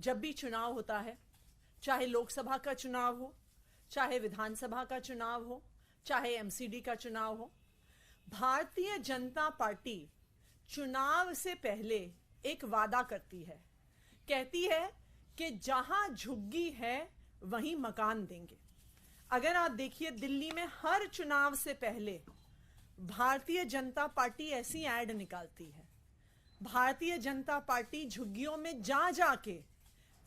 जब भी चुनाव होता है, चाहे लोकसभा का चुनाव हो, चाहे विधानसभा का चुनाव हो, चाहे एमसीडी का चुनाव हो, भारतीय जनता पार्टी चुनाव से पहले एक वादा करती है। कहती है कि जहां झुग्गी है वहीं मकान देंगे। अगर आप देखिए, दिल्ली में हर चुनाव से पहले भारतीय जनता पार्टी ऐसी ऐड निकालती है। भारतीय जनता पार्टी झुग्गियों में जा जाके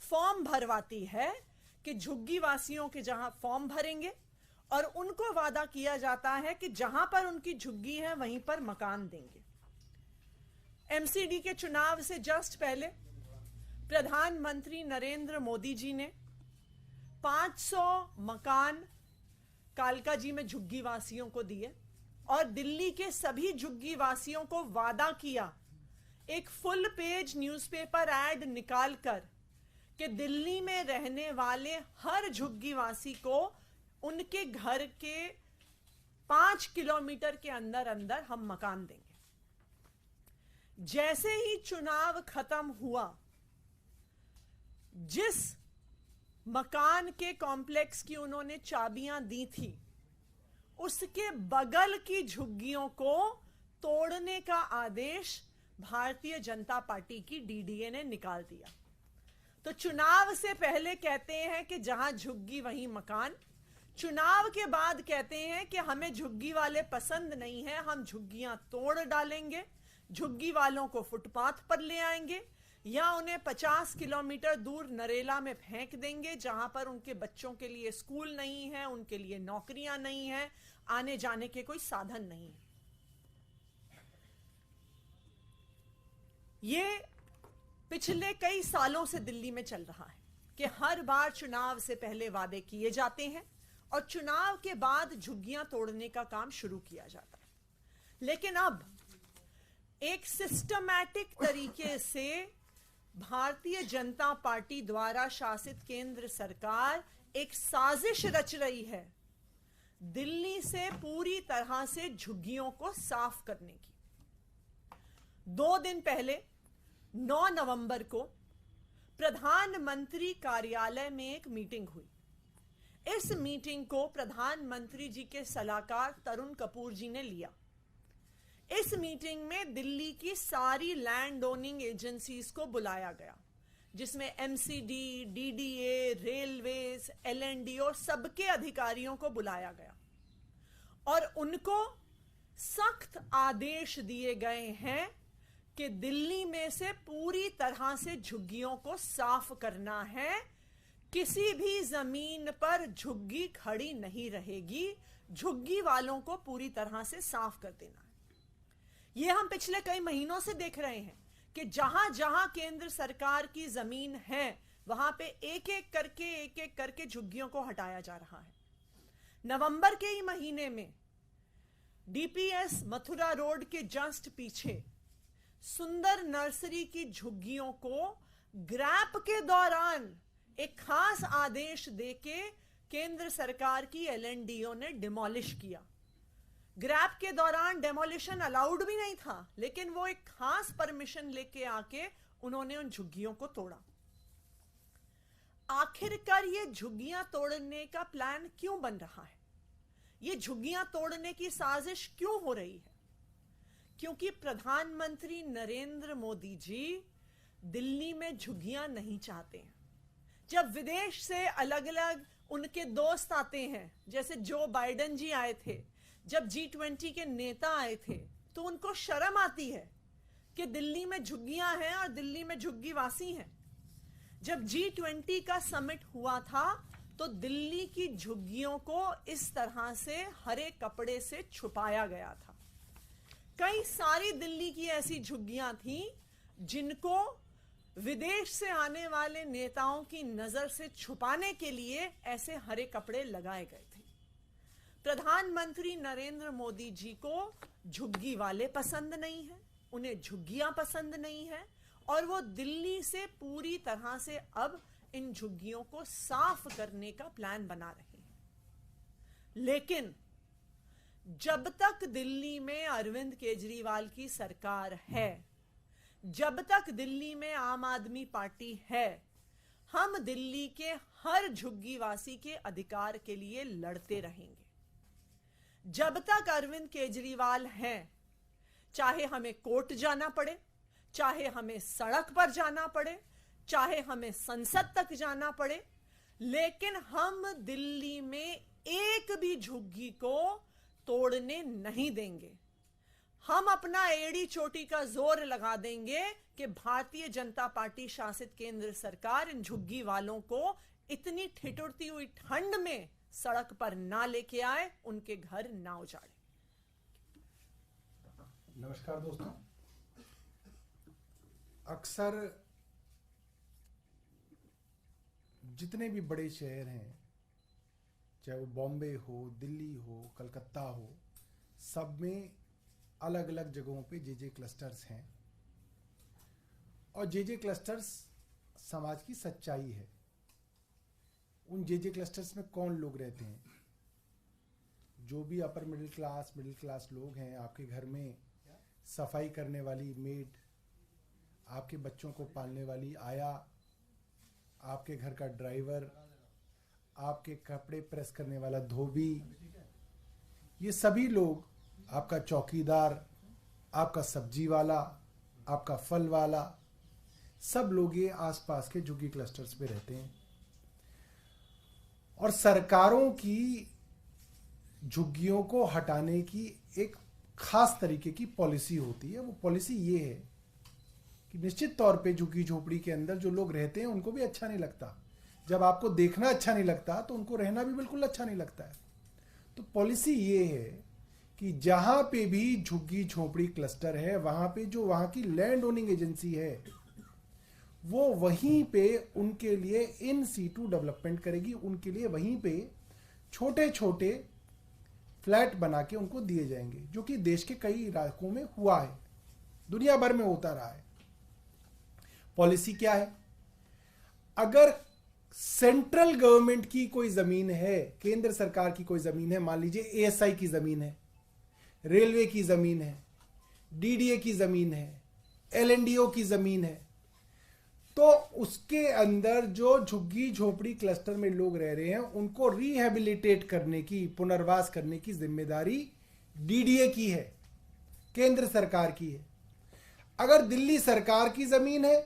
फॉर्म भरवाती है कि झुग्गी वासियों के जहां फॉर्म भरेंगे और उनको वादा किया जाता है कि जहां पर उनकी झुग्गी है वहीं पर मकान देंगे। एमसीडी के चुनाव से जस्ट पहले प्रधानमंत्री नरेंद्र मोदी जी ने 500 मकान कालका जी में झुग्गी वासियों को दिए और दिल्ली के सभी झुग्गी वासियों को वादा किया, एक फुल पेज न्यूज़पेपर ऐड निकालकर, कि दिल्ली में रहने वाले हर झुग्गी वासी को उनके घर के 5 किलोमीटर के अंदर अंदर हम मकान देंगे। जैसे ही चुनाव खत्म हुआ, जिस मकान के कॉम्प्लेक्स की उन्होंने चाबियां दी थी, उसके बगल की झुग्गियों को तोड़ने का आदेश भारतीय जनता पार्टी की डीडीए ने निकाल दिया। तो चुनाव से पहले कहते हैं कि जहां झुग्गी वहीं मकान, चुनाव के बाद कहते हैं कि हमें झुग्गी वाले पसंद नहीं है, हम झुग्गियां तोड़ डालेंगे, झुग्गी वालों को फुटपाथ पर ले आएंगे या उन्हें 50 किलोमीटर दूर नरेला में फेंक देंगे, जहां पर उनके बच्चों के लिए स्कूल नहीं है, उनके लिए नौकरियां नहीं है, आने जाने के कोई साधन नहीं है। ये पिछले कई सालों से दिल्ली में चल रहा है कि हर बार चुनाव से पहले वादे किए जाते हैं और चुनाव के बाद झुग्गियां तोड़ने का काम शुरू किया जाता है। लेकिन अब एक सिस्टमैटिक तरीके से भारतीय जनता पार्टी द्वारा शासित केंद्र सरकार एक साजिश रच रही है दिल्ली से पूरी तरह से झुग्गियों को साफ करने की। 2 दिन पहले 9 नवंबर को प्रधानमंत्री कार्यालय में एक मीटिंग हुई। इस मीटिंग को प्रधानमंत्री जी के सलाहकार तरुण कपूर जी ने लिया। इस मीटिंग में दिल्ली की सारी लैंड ओनिंग एजेंसीज को बुलाया गया, जिसमें एमसीडी, डीडीए, रेलवेज, एलएनडी और सबके अधिकारियों को बुलाया गया और उनको सख्त आदेश दिए गए हैं कि दिल्ली में से पूरी तरह से झुग्गियों को साफ करना है। किसी भी जमीन पर झुग्गी खड़ी नहीं रहेगी, झुग्गी वालों को पूरी तरह से साफ कर देना है। यह हम पिछले कई महीनों से देख रहे हैं कि जहां जहां केंद्र सरकार की जमीन है वहां पे एक एक करके झुग्गियों को हटाया जा रहा है। नवंबर के ही महीने में डीपीएस मथुरा रोड के जस्ट पीछे सुंदर नर्सरी की झुग्गियों को ग्रैप के दौरान एक खास आदेश देके केंद्र सरकार की एलएनडीओ ने डिमोलिश किया। ग्रैप के दौरान डेमोलिशन अलाउड भी नहीं था, लेकिन वो एक खास परमिशन लेके आके उन्होंने उन झुग्गियों को तोड़ा। आखिरकार ये झुग्गियां तोड़ने का प्लान क्यों बन रहा है? ये झुग्गियां तोड़ने की साजिश क्यों हो रही है? क्योंकि प्रधानमंत्री नरेंद्र मोदी जी दिल्ली में झुग्गियां नहीं चाहते हैं। जब विदेश से अलग अलग उनके दोस्त आते हैं, जैसे जो बाइडेन जी आए थे, जब G20 के नेता आए थे, तो उनको शर्म आती है कि दिल्ली में झुग्गियां हैं और दिल्ली में झुग्गी वासी हैं। जब G20 का समिट हुआ था तो दिल्ली की झुग्गियों को इस तरह से हरे कपड़े से छुपाया गया था। कई सारी दिल्ली की ऐसी झुग्गियां थी जिनको विदेश से आने वाले नेताओं की नजर से छुपाने के लिए ऐसे हरे कपड़े लगाए गए थे। प्रधानमंत्री नरेंद्र मोदी जी को झुग्गी वाले पसंद नहीं है, उन्हें झुग्गियां पसंद नहीं है और वो दिल्ली से पूरी तरह से अब इन झुग्गियों को साफ करने का प्लान बना रहे हैं। लेकिन जब तक दिल्ली में अरविंद केजरीवाल की सरकार है, जब तक दिल्ली में आम आदमी पार्टी है, हम दिल्ली के हर झुग्गीवासी के अधिकार के लिए लड़ते रहेंगे। जब तक अरविंद केजरीवाल हैं, चाहे हमें कोर्ट जाना पड़े, चाहे हमें सड़क पर जाना पड़े, चाहे हमें संसद तक जाना पड़े, लेकिन हम दिल्ली में एक भी झुग्गी को तोड़ने नहीं देंगे। हम अपना एड़ी चोटी का जोर लगा देंगे कि भारतीय जनता पार्टी शासित केंद्र सरकार इन झुग्गी वालों को इतनी ठिठुरती हुई ठंड में सड़क पर ना लेके आए, उनके घर ना उजाड़े। नमस्कार दोस्तों, अक्सर जितने भी बड़े शहर हैं, चाहे वो बॉम्बे हो, दिल्ली हो, कलकत्ता हो, सब में अलग अलग जगहों पे जे क्लस्टर्स हैं और जे क्लस्टर्स समाज की सच्चाई है। उन जे क्लस्टर्स में कौन लोग रहते हैं? जो भी अपर मिडिल क्लास लोग हैं। आपके घर में सफाई करने वाली मेड, आपके बच्चों को पालने वाली आया, आपके घर का ड्राइवर, आपके कपड़े प्रेस करने वाला धोबी, ये सभी लोग, आपका चौकीदार, आपका सब्जी वाला, आपका फल वाला, सब लोग ये आसपास के झुग्गी क्लस्टर्स पे रहते हैं। और सरकारों की झुग्गियों को हटाने की एक खास तरीके की पॉलिसी होती है। वो पॉलिसी ये है कि निश्चित तौर पे झुग्गी झोपड़ी के अंदर जो लोग रहते हैं उनको भी अच्छा नहीं लगता। जब आपको देखना अच्छा नहीं लगता तो उनको रहना भी बिल्कुल अच्छा नहीं लगता है। तो पॉलिसी ये है कि जहां पे भी झुग्गी झोपड़ी क्लस्टर है, वहां पे जो वहां की लैंड ओनिंग एजेंसी है वो वहीं पे उनके लिए इन सीटू डेवलपमेंट करेगी। उनके लिए वहीं पे छोटे छोटे फ्लैट बना के उनको दिए जाएंगे, जो कि देश के कई इलाकों में हुआ है, दुनिया भर में होता रहा है। पॉलिसी क्या है? अगर सेंट्रल गवर्नमेंट की कोई जमीन है, केंद्र सरकार की कोई जमीन है, मान लीजिए एएसआई की जमीन है, रेलवे की जमीन है, डीडीए की जमीन है, एलएनडीओ की जमीन है, तो उसके अंदर जो झुग्गी झोपड़ी क्लस्टर में लोग रह रहे हैं उनको रिहेबिलिटेट करने की, पुनर्वास करने की जिम्मेदारी डीडीए की है, केंद्र सरकार की है। अगर दिल्ली सरकार की जमीन है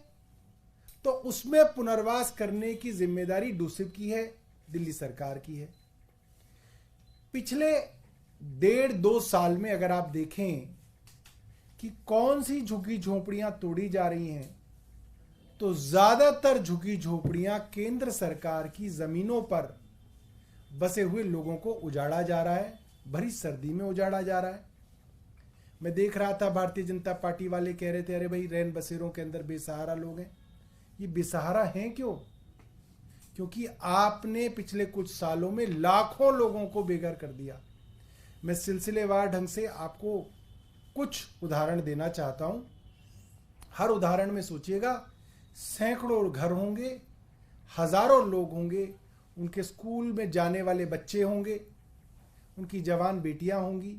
तो उसमें पुनर्वास करने की जिम्मेदारी डूसिब की है, दिल्ली सरकार की है। पिछले 1.5-2 साल में अगर आप देखें कि कौन सी झुग्गी झोपड़ियां तोड़ी जा रही हैं, तो ज्यादातर झुग्गी झोपड़ियां केंद्र सरकार की जमीनों पर बसे हुए लोगों को उजाड़ा जा रहा है, भरी सर्दी में उजाड़ा जा रहा है। मैं देख रहा था भारतीय जनता पार्टी वाले कह रहे थे, अरे भाई रैन बसेरों के अंदर बेसहारा लोग हैं। ये बेसहारा हैं क्यों? क्योंकि आपने पिछले कुछ सालों में लाखों लोगों को बेघर कर दिया। मैं सिलसिलेवार ढंग से आपको कुछ उदाहरण देना चाहता हूं। हर उदाहरण में सोचिएगा, सैकड़ों घर होंगे, हजारों लोग होंगे, उनके स्कूल में जाने वाले बच्चे होंगे, उनकी जवान बेटियां होंगी,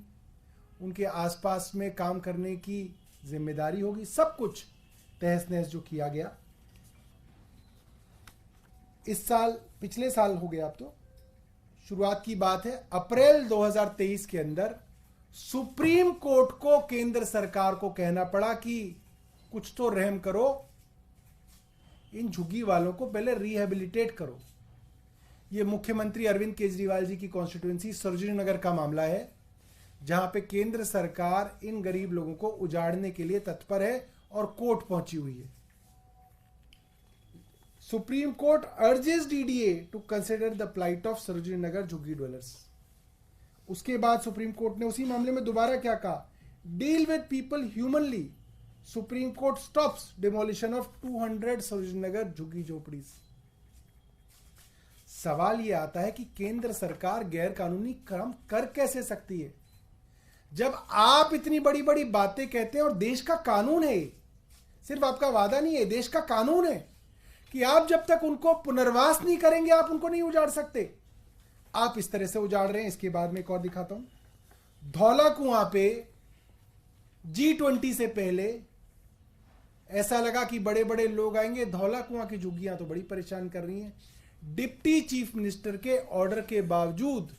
उनके आसपास में काम करने की जिम्मेदारी होगी। सब कुछ तहस नहस जो किया गया इस साल, पिछले साल हो गया। अब तो शुरुआत की बात है, अप्रैल 2023 के अंदर सुप्रीम कोर्ट को केंद्र सरकार को कहना पड़ा कि कुछ तो रहम करो, इन झुग्गी वालों को पहले रिहेबिलिटेट करो। यह मुख्यमंत्री अरविंद केजरीवाल जी की कॉन्स्टिट्यूएंसी सरोजिनी नगर का मामला है, जहां पे केंद्र सरकार इन गरीब लोगों को उजाड़ने के लिए तत्पर है और कोर्ट पहुंची हुई है। Supreme Court urges DDA to consider the plight of Sarojini Nagar jhuggi dwellers. उसके बाद सुप्रीम कोर्ट ने उसी मामले में दोबारा क्या कहा? Deal with people humanely. Supreme Court stops demolition of 200 Sarojini Nagar jhuggi झोपड़ीज। सवाल यह आता है कि केंद्र सरकार गैर कानूनी काम कर कैसे सकती है, जब आप इतनी बड़ी बड़ी बातें कहते हैं और देश का कानून है, सिर्फ आपका वादा नहीं है, देश का कानून है कि आप जब तक उनको पुनर्वास नहीं करेंगे आप उनको नहीं उजाड़ सकते। आप इस तरह से उजाड़ रहे हैं। इसके बाद में एक और दिखाता हूं। धौला कुआं पे G20 से पहले ऐसा लगा कि बड़े बड़े लोग आएंगे, धौला कुआं की झुग्गियां तो बड़ी परेशान कर रही हैं। डिप्टी चीफ मिनिस्टर के ऑर्डर के बावजूद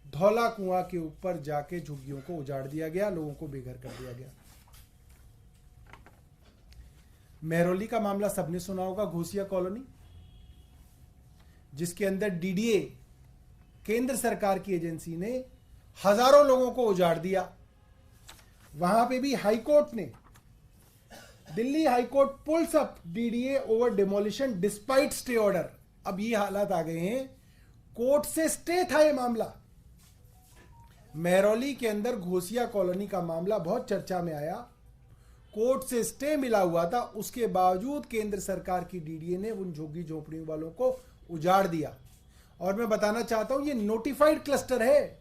धौला कुआं के ऊपर जाके झुग्गियों को उजाड़ दिया गया, लोगों को बेघर कर दिया गया। मेहरौली का मामला सबने सुना होगा, घोसिया कॉलोनी, जिसके अंदर डीडीए केंद्र सरकार की एजेंसी ने हजारों लोगों को उजाड़ दिया। वहां पे भी हाईकोर्ट ने, Delhi high court pulls up DDA over demolition despite stay order. अब ये हालात आ गए हैं, कोर्ट से स्टे था ये मामला। मेहरौली के अंदर घोसिया कॉलोनी का मामला बहुत चर्चा में आया, कोर्ट से स्टे मिला हुआ था, उसके बावजूद केंद्र सरकार की डीडीए ने उन झुग्गी झोपड़ियों वालों को उजाड़ दिया। और मैं बताना चाहता हूं, ये नोटिफाइड क्लस्टर है,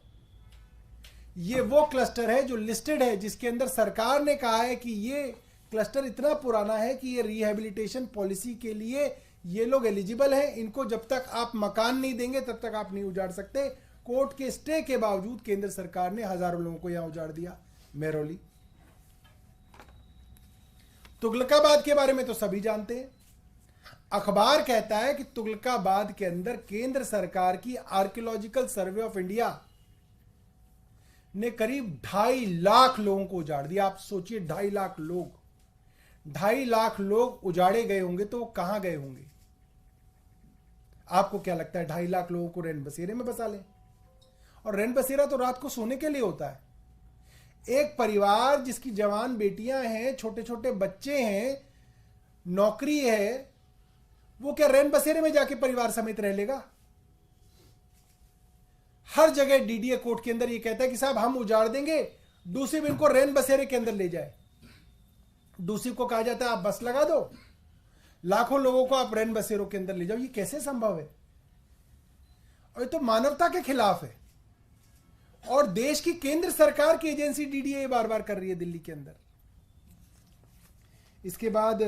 ये वो क्लस्टर है जो लिस्टेड है, जिसके अंदर सरकार ने कहा है कि ये क्लस्टर इतना पुराना है कि ये रिहेबिलिटेशन पॉलिसी के लिए ये लोग एलिजिबल हैं, इनको जब तक आप मकान नहीं देंगे तब तक आप नहीं उजाड़ सकते। कोर्ट के स्टे के बावजूद केंद्र सरकार ने हजारों लोगों को यहां उजाड़ दिया। मेहरौली, तुगलकाबाद के बारे में तो सभी जानते हैं। अखबार कहता है कि तुगलकाबाद के अंदर केंद्र सरकार की आर्कियोलॉजिकल सर्वे ऑफ इंडिया ने करीब 2.5 लाख लोगों को उजाड़ दिया। आप सोचिए, 2.5 लाख लोग, 2.5 लाख लोग उजाड़े गए होंगे तो वो कहां गए होंगे? आपको क्या लगता है? 2.5 लाख लोगों को रैन बसेरे में बसा लें? और रैन बसेरा तो रात को सोने के लिए होता है। एक परिवार जिसकी जवान बेटियां हैं, छोटे छोटे बच्चे हैं, नौकरी है, वो क्या रैन बसेरे में जाके परिवार समेत रह लेगा? हर जगह डीडीए कोर्ट के अंदर ये कहता है कि साहब हम उजाड़ देंगे, दूसरी इनको रैन बसेरे के अंदर ले जाए। दूसरी को कहा जाता है आप बस लगा दो, लाखों लोगों को आप रैन बसेरों के अंदर ले जाओ। ये कैसे संभव है? और ये तो मानवता के खिलाफ है। और देश की केंद्र सरकार की एजेंसी डीडीए बार बार कर रही है दिल्ली के अंदर। इसके बाद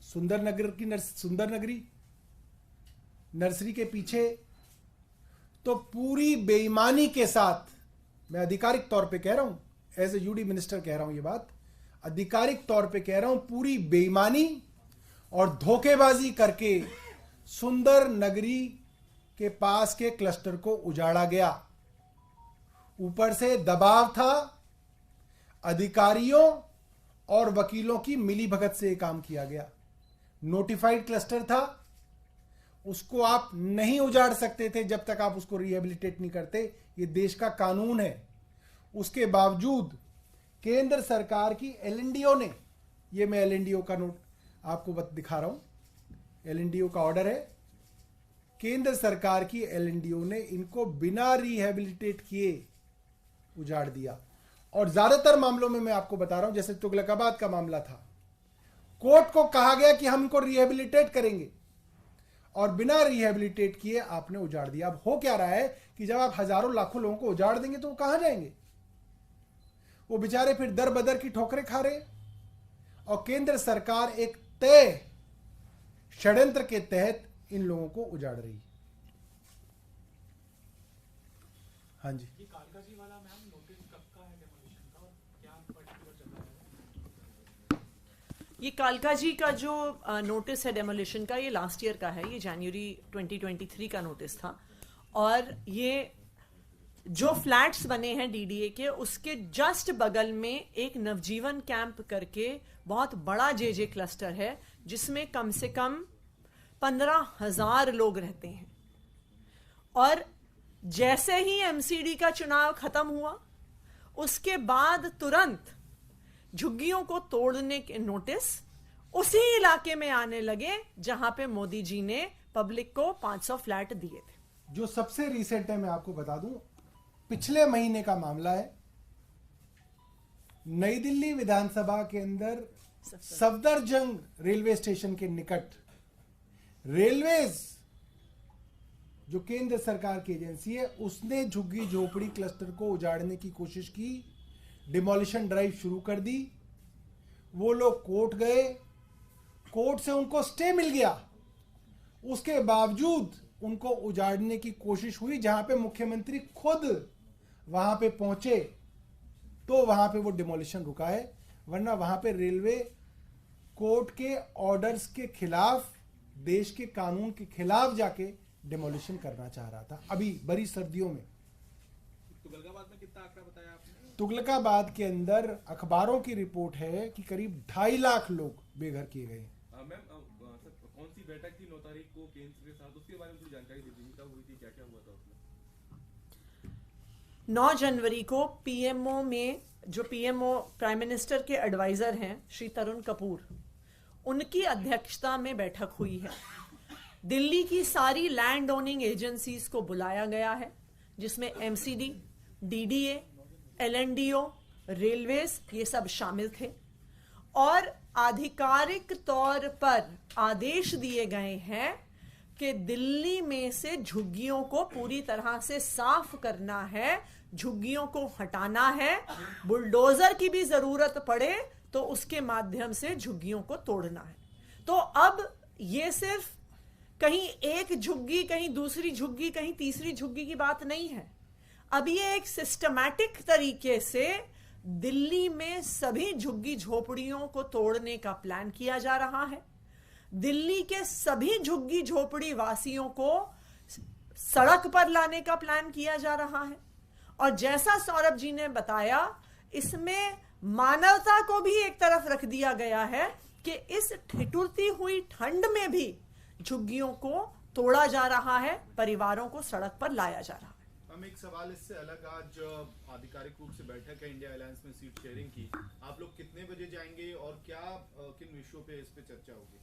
सुंदर नगरी नर्सरी के पीछे तो पूरी बेईमानी के साथ, मैं आधिकारिक तौर पे कह रहा हूं, एज ए यूडी मिनिस्टर कह रहा हूं, ये बात आधिकारिक तौर पे कह रहा हूं, पूरी बेईमानी और धोखेबाजी करके सुंदर नगरी के पास के क्लस्टर को उजाड़ा गया। ऊपर से दबाव था, अधिकारियों और वकीलों की मिलीभगत से यह काम किया गया। नोटिफाइड क्लस्टर था, उसको आप नहीं उजाड़ सकते थे जब तक आप उसको रिहेबिलिटेट नहीं करते, ये देश का कानून है। उसके बावजूद केंद्र सरकार की एलएनडीओ ने, ये मैं एलएनडीओ का नोट आपको दिखा रहा हूं, एलएनडीओ का ऑर्डर है, केंद्र सरकार की एलएनडीओ ने इनको बिना रिहेबिलिटेट किए उजाड़ दिया। और ज्यादातर मामलों में मैं आपको बता रहा हूं, जैसे तुगलकाबाद का मामला था, कोर्ट को कहा गया कि हम इनको रिहेबिलिटेट करेंगे और बिना रिहेबिलिटेट किए आपने उजाड़ दिया। अब हो क्या रहा है कि जब आप हजारों लाखों लोगों को उजाड़ देंगे तो वो कहां जाएंगे? वो बेचारे फिर दर बदर की ठोकरें खा रहे। और केंद्र सरकार एक तय षड्यंत्र के तहत इन लोगों को उजाड़ रही है। हाँ जी, ये कालकाजी वाला मैम नोटिस कब का है डेमोलिशन का, और क्या पर्टिकुलर जगह है? ये कालकाजी का जो नोटिस है डेमोलिशन का, ये लास्ट ईयर का है, ये जनवरी 2023 का नोटिस था। और ये जो फ्लैट्स बने हैं डीडीए के, उसके जस्ट बगल में एक नवजीवन कैंप करके बहुत बड़ा जेजे क्लस्टर है, जिसमें कम से कम 15,000 लोग रहते हैं। और जैसे ही एमसीडी का चुनाव खत्म हुआ, उसके बाद तुरंत झुग्गियों को तोड़ने के नोटिस उसी इलाके में आने लगे जहां पे मोदी जी ने पब्लिक को 500 फ्लैट दिए थे। जो सबसे रिसेंट है मैं आपको बता दूं, पिछले महीने का मामला है। नई दिल्ली विधानसभा के अंदर सफदरजंग रेलवे स्टेशन के निकट रेलवेज, जो केंद्र सरकार की एजेंसी है, उसने झुग्गी झोपड़ी क्लस्टर को उजाड़ने की कोशिश की, डिमोलिशन ड्राइव शुरू कर दी। वो लोग कोर्ट गए, कोर्ट से उनको स्टे मिल गया, उसके बावजूद उनको उजाड़ने की कोशिश हुई। जहां पे मुख्यमंत्री खुद वहां पे पहुंचे तो वहां पे वो डिमोलिशन रुका है। वरना वहां पे रेलवे कोर्ट के ऑर्डर्स के खिलाफ, देश के कानून के खिलाफ जाके डिमोलिशन करना चाह रहा था अभी बड़ी सर्दियों में। तुगलकाबाद में कितना आंकड़ा बताया आपने? तुगलकाबाद के अंदर अखबारों की रिपोर्ट है कि करीब 2.5 लाख लोग बेघर किए गए। मैम कौन सी बैठक थी 9 तारीख को केंद्र के साथ, उसके बारे में थोड़ी जानकारी दीजिए, कब हुई थी, क्या क्या हुआ था उसमें? 9 जनवरी को पीएमओ में, जो पीएमओ प्राइम मिनिस्टर के एडवाइजर हैं श्री तरुण कपूर, उनकी अध्यक्षता में बैठक हुई है। दिल्ली की सारी लैंड ओनिंग एजेंसीज को बुलाया गया है, जिसमें एमसीडी, डीडीए, एलएनडीओ, रेलवेज ये सब शामिल थे, और आधिकारिक तौर पर आदेश दिए गए हैं कि दिल्ली में से झुग्गियों को पूरी तरह से साफ करना है, झुग्गियों को हटाना है, बुलडोजर की भी जरूरत पड़े तो उसके माध्यम से झुग्गियों को तोड़ना है। तो अब ये सिर्फ कहीं एक झुग्गी, कहीं दूसरी झुग्गी, कहीं तीसरी झुग्गी की बात नहीं है। अब ये एक सिस्टमैटिक तरीके से दिल्ली में सभी झुग्गी झोपड़ियों को तोड़ने का प्लान किया जा रहा है। दिल्ली के सभी झुग्गी झोपड़ी वासियों को सड़क पर लाने का प्लान किया जा रहा है। और जैसा सौरभ जी ने बताया, इसमें मानवता को भी एक तरफ रख दिया गया है कि इस ठिठुरती हुई ठंड में भी झुग्गियों को तोड़ा जा रहा है, परिवारों को सड़क पर लाया जा रहा है। हम एक सवाल इससे अलग, आज आधिकारिक रूप से बैठक है इंडिया अलायंस में सीट शेयरिंग की, आप लोग कितने बजे जाएंगे और क्या किन विषयों पे इस पे चर्चा होगी?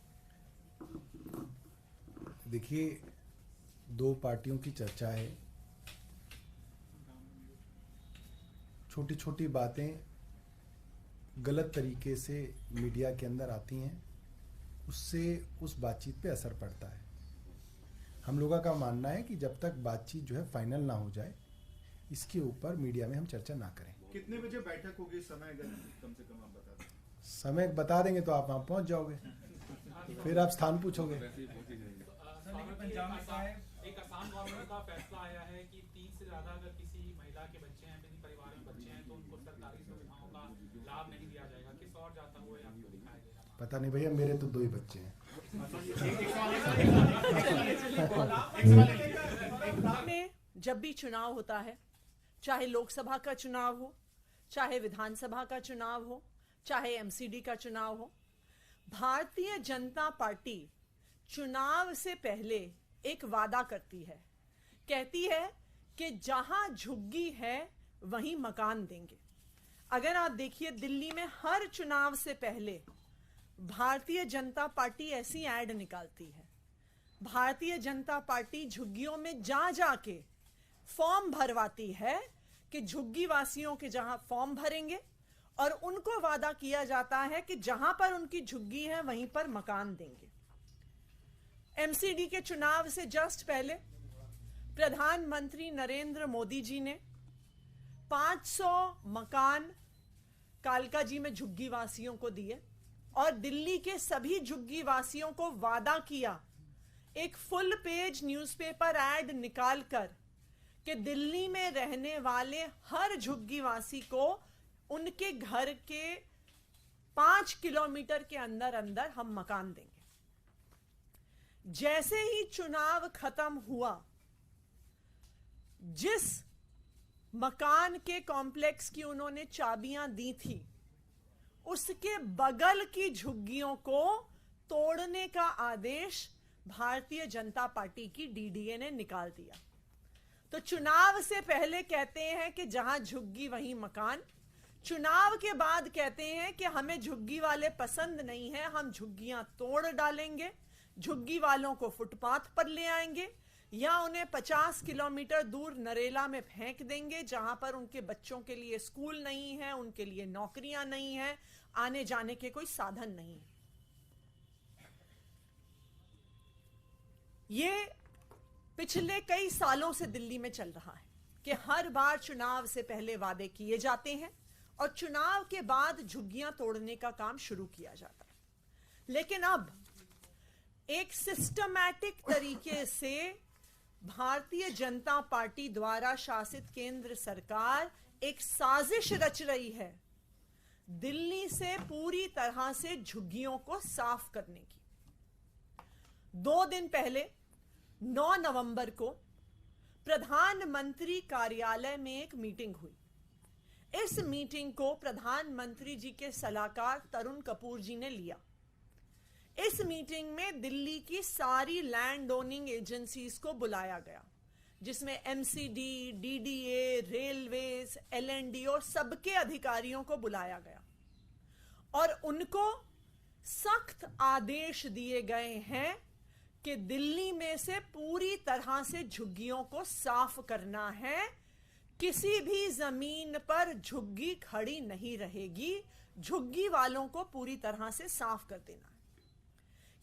देखिए, 2 पार्टियों की चर्चा है। छोटी छोटी बातें गलत तरीके से मीडिया के अंदर आती हैं, उससे उस बातचीत पे असर पड़ता है। हम लोगों का मानना है कि जब तक बातचीत जो है फाइनल ना हो जाए, इसके ऊपर मीडिया में हम चर्चा ना करें। कितने बजे बैठक होगी, समय अगर कम से कम आप बता दें? समय बता देंगे तो आप वहां पहुंच जाओगे, फिर आप स्थान पूछोगे। एक असम गवर्नमेंट का फैसला आया है कि 3 से ज्यादा अगर किसी महिला के बच्चे हैं, किसी परिवार में बच्चे हैं, तो उनको सरकारी सुविधाओं का लाभ नहीं दिया जाएगा। किस और जाता हुआ आपको दिखाया जाएगा? पता नहीं भैया, मेरे तो 2 ही बच्चे हैं। में जब भी चुनाव होता है, चाहे लोकसभा का चुनाव हो, चाहे विधानसभा का चुनाव हो, चाहे एमसीडी का चुनाव हो, भारतीय जनता पार्टी चुनाव से पहले एक वादा करती है, कहती है कि जहां झुग्गी है वहीं मकान देंगे। अगर आप देखिए, दिल्ली में हर चुनाव से पहले भारतीय जनता पार्टी ऐसी ऐड निकालती है। भारतीय जनता पार्टी झुग्गियों में जा जाके फॉर्म भरवाती है कि झुग्गी वासियों के जहां फॉर्म भरेंगे, और उनको वादा किया जाता है कि जहां पर उनकी झुग्गी है वहीं पर मकान देंगे। एमसीडी के चुनाव से जस्ट पहले प्रधानमंत्री नरेंद्र मोदी जी ने 500 मकान कालका जी में झुग्गी वासियों को दिए, और दिल्ली के सभी झुग्गी वासियों को वादा किया, एक फुल पेज न्यूज़पेपर ऐड निकालकर, कि दिल्ली में रहने वाले हर झुग्गी वासी को उनके घर के 5 किलोमीटर के अंदर अंदर हम मकान देंगे। जैसे ही चुनाव खत्म हुआ, जिस मकान के कॉम्प्लेक्स की उन्होंने चाबियां दी थी, उसके बगल की झुग्गियों को तोड़ने का आदेश भारतीय जनता पार्टी की डीडीए ने निकाल दिया। तो चुनाव से पहले कहते हैं कि जहां झुग्गी वहीं मकान, चुनाव के बाद कहते हैं कि हमें झुग्गी वाले पसंद नहीं है, हम झुग्गियां तोड़ डालेंगे, झुग्गी वालों को फुटपाथ पर ले आएंगे, या उन्हें 50 किलोमीटर दूर नरेला में फेंक देंगे, जहां पर उनके बच्चों के लिए स्कूल नहीं है, उनके लिए नौकरियां नहीं है, आने जाने के कोई साधन नहीं है। ये पिछले कई सालों से दिल्ली में चल रहा है कि हर बार चुनाव से पहले वादे किए जाते हैं और चुनाव के बाद झुग्गियां तोड़ने का काम शुरू किया जाता है। लेकिन अब एक सिस्टमैटिक तरीके से भारतीय जनता पार्टी द्वारा शासित केंद्र सरकार एक साजिश रच रही है, दिल्ली से पूरी तरह से झुग्गियों को साफ करने की। 2 दिन पहले 9 नवंबर को प्रधानमंत्री कार्यालय में एक मीटिंग हुई। इस मीटिंग को प्रधानमंत्री जी के सलाहकार तरुण कपूर जी ने लिया। इस मीटिंग में दिल्ली की सारी लैंड ओनिंग एजेंसीज को बुलाया गया, जिसमें एमसीडी, डीडीए, रेलवेज, एलएनडी और सबके अधिकारियों को बुलाया गया और उनको सख्त आदेश दिए गए हैं कि दिल्ली में से पूरी तरह से झुग्गियों को साफ करना है। किसी भी जमीन पर झुग्गी खड़ी नहीं रहेगी, झुग्गी वालों को पूरी तरह से साफ कर देना है।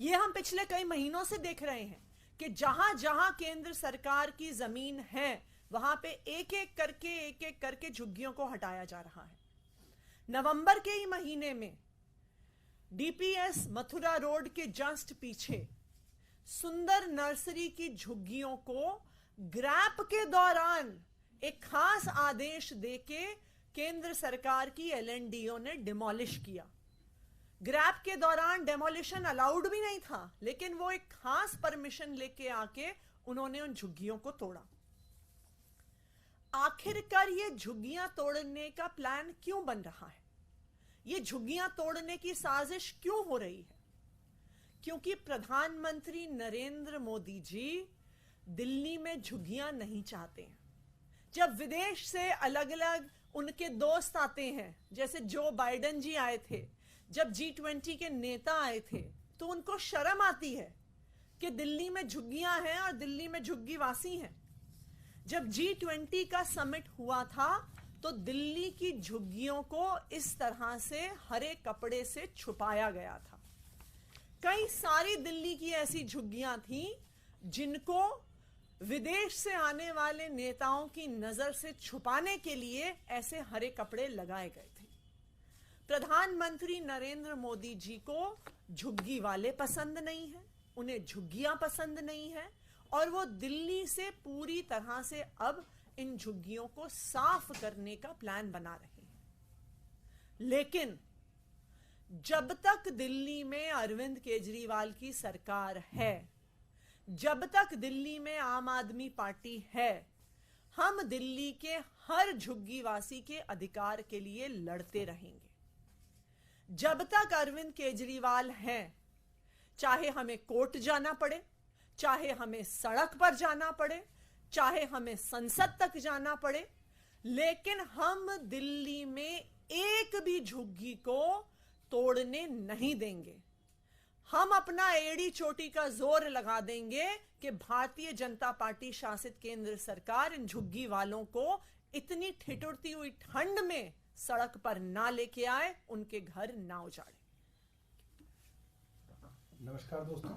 यह हम पिछले कई महीनों से देख रहे हैं कि जहां जहां केंद्र सरकार की जमीन है वहां पे एक एक करके झुग्गियों को हटाया जा रहा है। नवंबर के ही महीने में डीपीएस मथुरा रोड के जस्ट पीछे सुंदर नर्सरी की झुग्गियों को ग्रैप के दौरान एक खास आदेश देके केंद्र सरकार की एलएनडीओ ने डिमोलिश किया। ग्रैप के दौरान डेमोलिशन अलाउड भी नहीं था, लेकिन वो एक खास परमिशन लेके आके उन्होंने उन झुग्गियों को तोड़ा। आखिरकार ये झुग्गियां तोड़ने का प्लान क्यों बन रहा है? ये झुग्गियां तोड़ने की साजिश क्यों हो रही है? क्योंकि प्रधानमंत्री नरेंद्र मोदी जी दिल्ली में झुग्गियां नहीं चाहते हैं। जब विदेश से अलग अलग उनके दोस्त आते हैं, जैसे जो बाइडेन जी आए थे, जब G20 के नेता आए थे, तो उनको शर्म आती है कि दिल्ली में झुग्गियां हैं और दिल्ली में झुग्गीवासी हैं। जब G20 का समिट हुआ था तो दिल्ली की झुग्गियों को इस तरह से हरे कपड़े से छुपाया गया था। कई सारी दिल्ली की ऐसी झुग्गियां थी जिनको विदेश से आने वाले नेताओं की नजर से छुपाने के लिए ऐसे हरे कपड़े लगाए गए थे। प्रधानमंत्री नरेंद्र मोदी जी को झुग्गी वाले पसंद नहीं है, उन्हें झुग्गियां पसंद नहीं है और वो दिल्ली से पूरी तरह से अब इन झुग्गियों को साफ करने का प्लान बना रहे हैं। लेकिन जब तक दिल्ली में अरविंद केजरीवाल की सरकार है, जब तक दिल्ली में आम आदमी पार्टी है, हम दिल्ली के हर झुग्गीवासी के अधिकार के लिए लड़ते रहेंगे। जब तक अरविंद केजरीवाल हैं, चाहे हमें कोर्ट जाना पड़े, चाहे हमें सड़क पर जाना पड़े, चाहे हमें संसद तक जाना पड़े, लेकिन हम दिल्ली में एक भी झुग्गी को तोड़ने नहीं देंगे। हम अपना एड़ी चोटी का जोर लगा देंगे कि भारतीय जनता पार्टी शासित केंद्र सरकार इन झुग्गी वालों को इतनी ठिठुरती हुई ठंड में सड़क पर ना लेके आए, उनके घर ना उजाड़े। नमस्कार दोस्तों,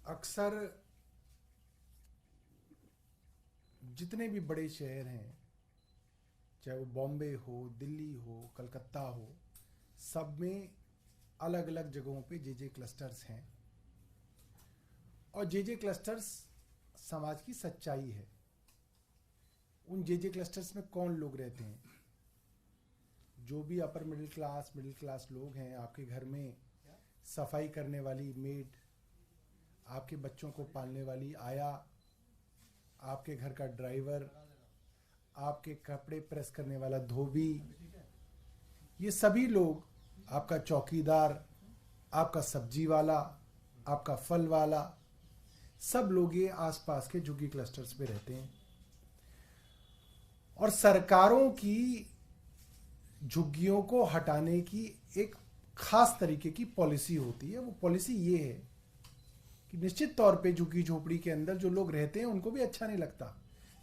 अक्सर जितने भी बड़े शहर हैं, चाहे वो बॉम्बे हो, दिल्ली हो, कलकत्ता हो, सब में अलग अलग जगहों पे जे क्लस्टर्स हैं और जे क्लस्टर्स समाज की सच्चाई है। उन जे क्लस्टर्स में कौन लोग रहते हैं? जो भी अपर मिडिल क्लास लोग हैं। आपके घर में सफाई करने वाली मेड, आपके बच्चों को पालने वाली आया, आपके घर का ड्राइवर, आपके कपड़े प्रेस करने वाला धोबी, ये सभी लोग, आपका चौकीदार, आपका सब्जी वाला, आपका फल वाला, सब लोग ये आसपास के झुग्गी क्लस्टर्स पे रहते हैं। और सरकारों की झुग्गियों को हटाने की एक खास तरीके की पॉलिसी होती है। वो पॉलिसी ये है कि निश्चित तौर पे झुग्गी झोपड़ी के अंदर जो लोग रहते हैं उनको भी अच्छा नहीं लगता।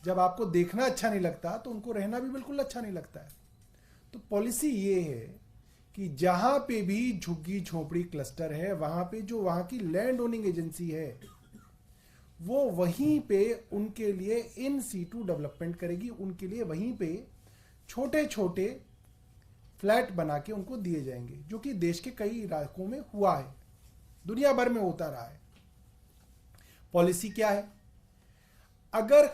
जब आपको देखना अच्छा नहीं लगता तो उनको रहना भी बिल्कुल अच्छा नहीं लगता है। तो पॉलिसी ये है कि जहां पे भी झुग्गी झोपड़ी क्लस्टर है, वहां पे जो वहां की लैंड ओनिंग एजेंसी है वो वहीं पे उनके लिए इन सीटू डेवलपमेंट करेगी। उनके लिए वहीं पे छोटे छोटे फ्लैट बना के उनको दिए जाएंगे, जो कि देश के कई इलाकों में हुआ है, दुनिया भर में होता रहा है। पॉलिसी क्या है? अगर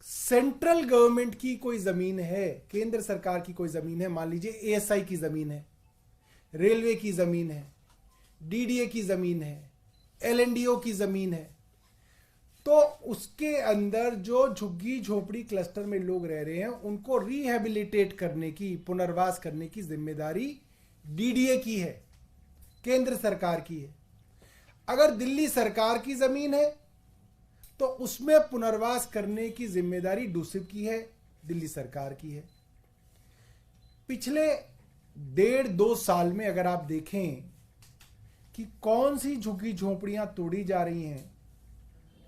सेंट्रल गवर्नमेंट की कोई जमीन है, केंद्र सरकार की कोई जमीन है, मान लीजिए एएसआई की जमीन है, रेलवे की जमीन है, डीडीए की जमीन है, एलएनडीओ की जमीन है, तो उसके अंदर जो झुग्गी झोपड़ी क्लस्टर में लोग रह रहे हैं उनको रिहेबिलिटेट करने की, पुनर्वास करने की जिम्मेदारी डीडीए की है, केंद्र सरकार की है। अगर दिल्ली सरकार की जमीन है तो उसमें पुनर्वास करने की जिम्मेदारी डूसिब की है, दिल्ली सरकार की है। पिछले 1.5-2 साल में अगर आप देखें कि कौन सी झुग्गी झोपड़ियां तोड़ी जा रही हैं,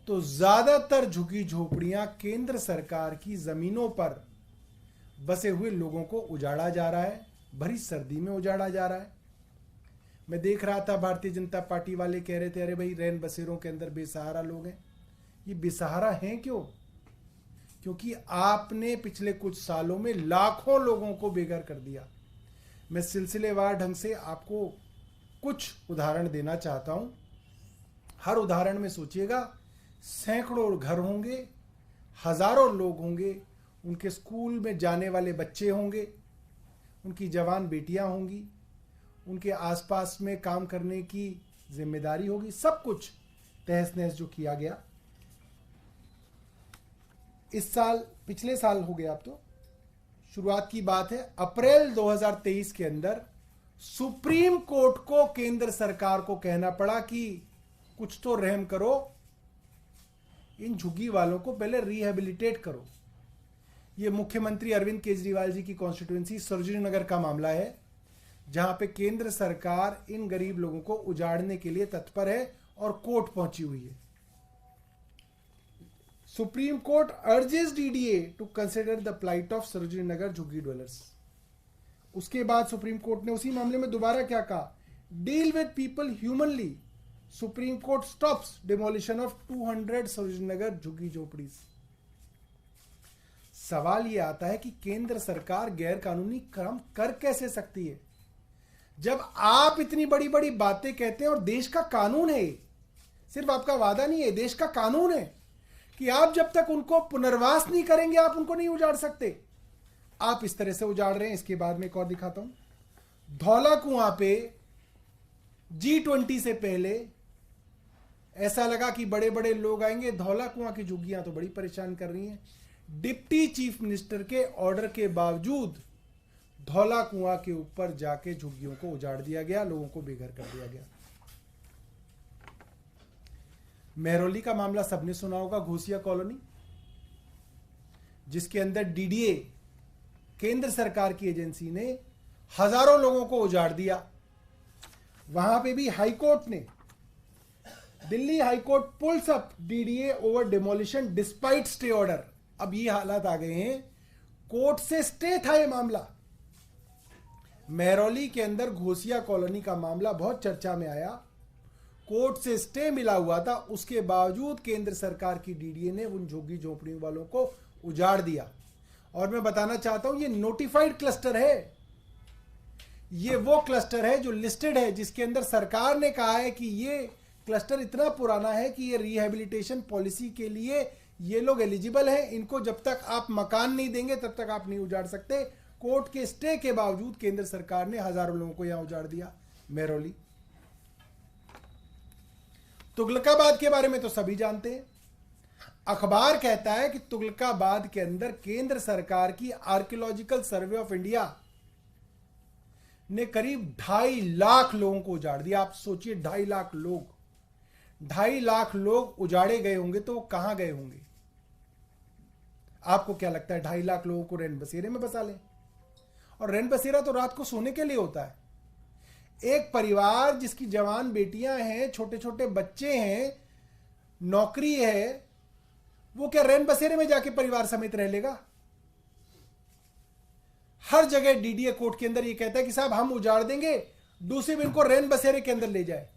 तो ज्यादातर झुग्गी झोपड़ियां केंद्र सरकार की जमीनों पर बसे हुए लोगों को उजाड़ा जा रहा है, भरी सर्दी में उजाड़ा जा रहा है। मैं देख रहा था भारतीय जनता पार्टी वाले कह रहे थे अरे भाई रैन बसेरों के अंदर बेसहारा लोग हैं। ये बेसहारा हैं क्यों? क्योंकि आपने पिछले कुछ सालों में लाखों लोगों को बेघर कर दिया। मैं सिलसिलेवार ढंग से आपको कुछ उदाहरण देना चाहता हूं। हर उदाहरण में सोचिएगा सैकड़ों घर होंगे, हजारों लोग होंगे, उनके स्कूल में जाने वाले बच्चे होंगे, उनकी जवान बेटियां होंगी, उनके आसपास में काम करने की जिम्मेदारी होगी, सब कुछ तहस नहस जो किया गया। इस साल, पिछले साल हो गया, अब तो शुरुआत की बात है, अप्रैल 2023 के अंदर सुप्रीम कोर्ट को केंद्र सरकार को कहना पड़ा कि कुछ तो रहम करो, इन झुग्गी वालों को पहले रिहेबिलिटेट करो। यह मुख्यमंत्री अरविंद केजरीवाल जी की कॉन्स्टिट्यूएंसी सरोजिनी नगर का मामला है, जहां पे केंद्र सरकार इन गरीब लोगों को उजाड़ने के लिए तत्पर है और कोर्ट पहुंची हुई है। Supreme Court urges DDA to consider the plight of Sarojini Nagar jhuggi dwellers. उसके बाद सुप्रीम कोर्ट ने उसी मामले में दोबारा क्या कहा? Deal with people humanely. Supreme Court stops demolition of 200 Sarojini Nagar jhuggi jhopdi. सवाल यह आता है कि केंद्र सरकार गैर कानूनी काम कर कैसे सकती है जब आप इतनी बड़ी बड़ी बातें कहते हैं और देश का कानून है, सिर्फ आपका वादा नहीं है, देश का कानून है कि आप जब तक उनको पुनर्वास नहीं करेंगे आप उनको नहीं उजाड़ सकते। आप इस तरह से उजाड़ रहे हैं। इसके बाद में एक और दिखाता हूं। धौला कुआं पे G20 से पहले ऐसा लगा कि बड़े बड़े लोग आएंगे, धौला कुआं की झुग्गियां तो बड़ी परेशान कर रही हैं। डिप्टी चीफ मिनिस्टर के ऑर्डर के बावजूद धौला कुआं के ऊपर जाके झुग्गियों को उजाड़ दिया गया, लोगों को बेघर कर दिया गया। मेहरौली का मामला सबने सुना होगा, घोसिया कॉलोनी, जिसके अंदर डीडीए केंद्र सरकार की एजेंसी ने हजारों लोगों को उजाड़ दिया। वहां पे भी हाईकोर्ट ने, Delhi high court pulls up DDA over demolition despite stay order. अब ये हालात आ गए हैं, कोर्ट से स्टे था ये मामला। मेहरौली के अंदर घोसिया कॉलोनी का मामला बहुत चर्चा में आया, कोर्ट से स्टे मिला हुआ था, उसके बावजूद केंद्र सरकार की डीडीए ने उन झुग्गी झोपड़ियों वालों को उजाड़ दिया। और मैं बताना चाहता हूं ये नोटिफाइड क्लस्टर है, ये वो क्लस्टर है जो लिस्टेड है, जिसके अंदर सरकार ने कहा है कि ये क्लस्टर इतना पुराना है कि ये रिहेबिलिटेशन पॉलिसी के लिए ये लोग एलिजिबल हैं, इनको जब तक आप मकान नहीं देंगे तब तक आप नहीं उजाड़ सकते। कोर्ट के स्टे के बावजूद केंद्र सरकार ने हजारों लोगों को यहां उजाड़ दिया। मेहरौली, तुगलकाबाद के बारे में तो सभी जानते हैं। अखबार कहता है कि तुगलकाबाद के अंदर केंद्र सरकार की आर्कियोलॉजिकल सर्वे ऑफ इंडिया ने करीब 2.5 लाख लोगों को उजाड़ दिया। आप सोचिए 2.5 लाख लोग, 2.5 लाख लोग उजाड़े गए होंगे तो वो कहां गए होंगे? आपको क्या लगता है 2.5 लाख लोगों को रैन बसेरे में बसा लें? और रैन बसेरा तो रात को सोने के लिए होता है। एक परिवार जिसकी जवान बेटियां हैं, छोटे छोटे बच्चे हैं, नौकरी है, वो क्या रैन बसेरे में जाके परिवार समेत रह लेगा? हर जगह डीडीए कोर्ट के अंदर ये कहता है कि साहब हम उजाड़ देंगे, डूसिब इनको रैन बसेरे के अंदर ले जाए।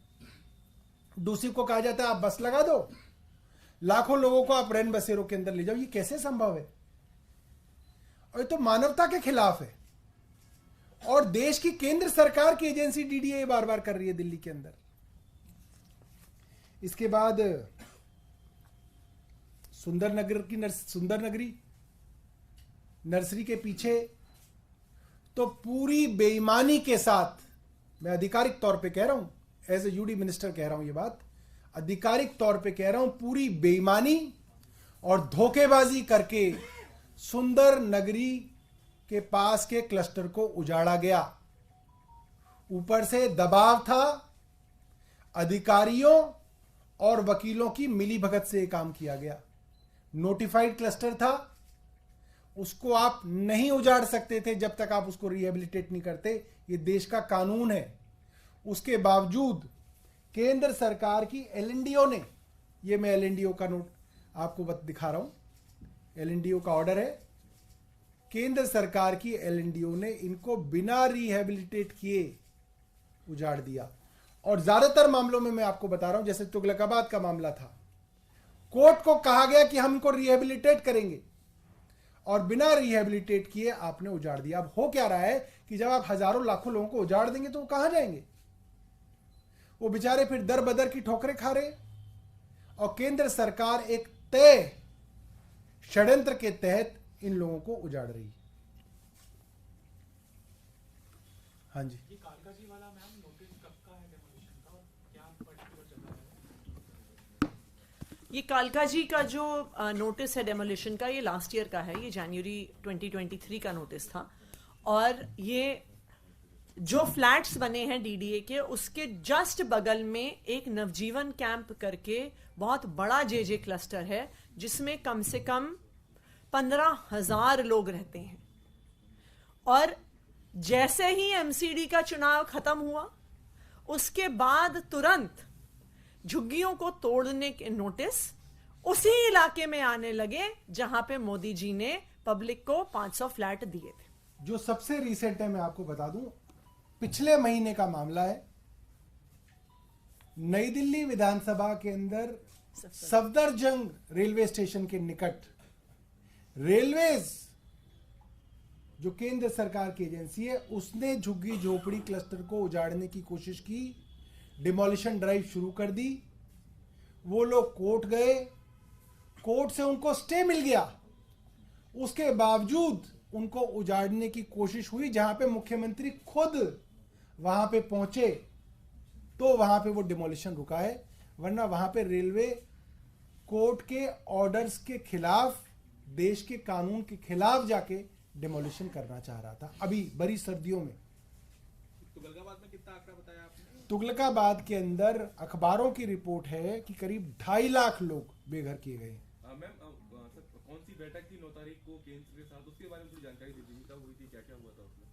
डूसिब को कहा जाता है आप बस लगा दो, लाखों लोगों को आप रैन बसेरों के अंदर ले जाओ। ये कैसे संभव है? और ये तो मानवता के खिलाफ है। और देश की केंद्र सरकार की एजेंसी डीडीए बार बार कर रही है दिल्ली के अंदर। इसके बाद सुंदर नगरी नर्सरी के पीछे, तो पूरी बेईमानी के साथ, मैं आधिकारिक तौर पे कह रहा हूं, एज ए यूडी मिनिस्टर कह रहा हूं, ये बात आधिकारिक तौर पे कह रहा हूं, पूरी बेईमानी और धोखेबाजी करके सुंदर नगरी के पास के क्लस्टर को उजाड़ा गया। ऊपर से दबाव था, अधिकारियों और वकीलों की मिलीभगत से यह काम किया गया। नोटिफाइड क्लस्टर था, उसको आप नहीं उजाड़ सकते थे जब तक आप उसको रिहेबिलिटेट नहीं करते, ये देश का कानून है। उसके बावजूद केंद्र सरकार की एलएनडीओ ने, ये मैं एलएनडीओ का नोट आपको दिखा रहा हूं, एलएनडीओ का ऑर्डर है, केंद्र सरकार की एलएनडीओ ने इनको बिना रिहेबिलिटेट किए उजाड़ दिया। और ज्यादातर मामलों में मैं आपको बता रहा हूं, जैसे तुगलकाबाद का मामला था, कोर्ट को कहा गया कि हम इनको रिहेबिलिटेट करेंगे और बिना रिहेबिलिटेट किए आपने उजाड़ दिया। अब हो क्या रहा है कि जब आप हजारों लाखों लोगों को उजाड़ देंगे तो वो कहां जाएंगे? वो बेचारे फिर दर बदर की ठोकरें खा रहे हैं। और केंद्र सरकार एक तय षड्यंत्र के तहत इन लोगों को उजाड़ रही है। हाँ जी, ये कालका जी वाला मैम नोटिस कब का है डेमोलिशन का, और क्या पर्टिकुलर जगह है? ये कालका जी का जो नोटिस है डेमोलिशन का, ये लास्ट ईयर का है, ये जनवरी 2023 का नोटिस था। और ये जो फ्लैट्स बने हैं डीडीए के, उसके जस्ट बगल में एक नवजीवन कैंप करके बहुत बड़ा जेजे क्लस्टर है, जिसमें कम से कम 15,000 लोग रहते हैं। और जैसे ही एमसीडी का चुनाव खत्म हुआ, उसके बाद तुरंत झुग्गियों को तोड़ने के नोटिस उसी इलाके में आने लगे जहां पे मोदी जी ने पब्लिक को 500 फ्लैट दिए थे। जो सबसे रिसेंट है मैं आपको बता दूं, पिछले महीने का मामला है। नई दिल्ली विधानसभा के अंदर सफदरजंग रेलवे स्टेशन के निकट रेलवेज, जो केंद्र सरकार की एजेंसी है, उसने झुग्गी झोपड़ी क्लस्टर को उजाड़ने की कोशिश की, डिमोलिशन ड्राइव शुरू कर दी। वो लोग कोर्ट गए, कोर्ट से उनको स्टे मिल गया, उसके बावजूद उनको उजाड़ने की कोशिश हुई। जहां पे मुख्यमंत्री खुद वहां पे पहुंचे तो वहां पे वो डिमोलिशन रुका है, वरना वहां पे रेलवे कोर्ट के ऑर्डर्स के खिलाफ, देश के कानून के खिलाफ जाके डिमोलिशन करना चाह रहा था, अभी बड़ी सर्दियों में। तुगलकाबाद में कितना आंकड़ा बताया आपने? तुगलकाबाद के अंदर अखबारों की रिपोर्ट है कि करीब 2.5 लाख लोग बेघर किए गए। मैम कौन सी बैठक थी 9 तारीख को केंद्र के साथ, उसके बारे में थोड़ी जानकारी दीजिए, कब हुई थी, क्या क्या हुआ था उसमें?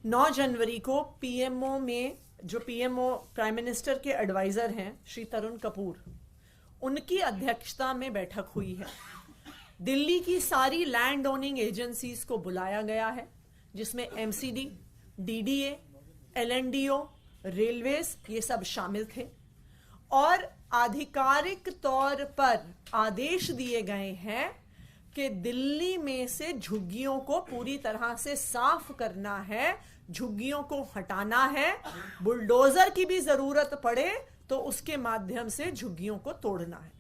9 जनवरी को पीएमओ में, जो पीएमओ प्राइम मिनिस्टर के एडवाइजर हैं श्री तरुण कपूर, उनकी अध्यक्षता में बैठक हुई है। दिल्ली की सारी लैंड ओनिंग एजेंसीज को बुलाया गया है, जिसमें एमसीडी, डीडीए, एलएनडीओ, रेलवेज, ये सब शामिल थे। और आधिकारिक तौर पर आदेश दिए गए हैं कि दिल्ली में से झुग्गियों को पूरी तरह से साफ करना है, झुग्गियों को हटाना है, बुलडोजर की भी जरूरत पड़े तो उसके माध्यम से झुग्गियों को तोड़ना है।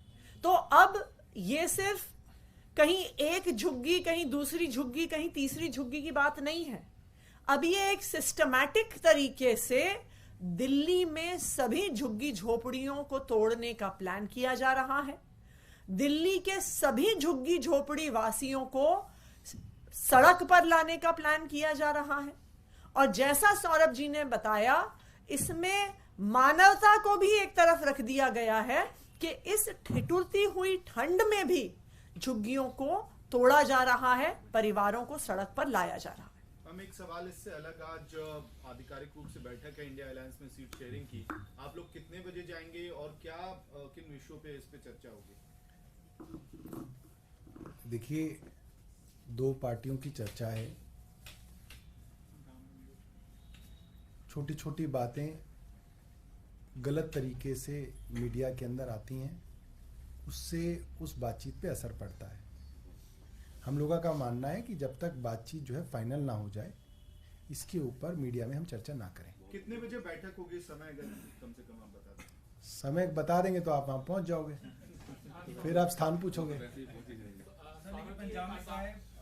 तो अब ये सिर्फ कहीं एक झुग्गी, कहीं दूसरी झुग्गी, कहीं तीसरी झुग्गी की बात नहीं है। अब ये एक सिस्टमैटिक तरीके से दिल्ली में सभी झुग्गी झोपड़ियों को तोड़ने का प्लान किया जा रहा है। दिल्ली के सभी झुग्गी झोपड़ी वासियों को सड़क पर लाने का प्लान किया जा रहा है। और जैसा सौरभ जी ने बताया, इसमें मानवता को भी एक तरफ रख दिया गया है कि इस ठिठुरती हुई ठंड में भी झुग्गियों को तोड़ा जा रहा है, परिवारों को सड़क पर लाया जा रहा है। हम एक सवाल इससे अलग, आज आधिकारिक रूप से बैठक है इंडिया अलायंस में सीट शेयरिंग की, आप लोग कितने बजे जाएंगे और क्या किन विषयों पे इस पे चर्चा होगी? देखिए, 2 पार्टियों की चर्चा है, छोटी छोटी बातें गलत तरीके से मीडिया के अंदर आती हैं, उससे उस बातचीत पे असर पड़ता है। हम लोगों का मानना है कि जब तक बातचीत जो है फाइनल ना हो जाए, इसके ऊपर मीडिया में हम चर्चा ना करें। कितने बजे बैठक होगी, समय अगर कम से कम आप बता दें? समय बता देंगे तो आप वहां पहुंच जाओगे। फिर आप स्थान पूछोगे। वैसे ही पहुंच ही जाएंगे।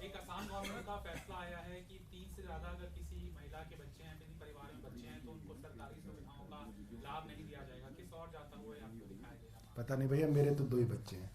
एक आसाम गवर्नमेंट का फैसला आया है कि 3 से ज्यादा अगर किसी महिला के बच्चे हैं, किसी परिवार में बच्चे हैं, तो उनको सरकारी सुविधाओं का लाभ नहीं दिया जाएगा। किस और जाता हुआ आपको दिखाया जाएगा? पता नहीं भैया, मेरे तो 2 ही बच्चे हैं।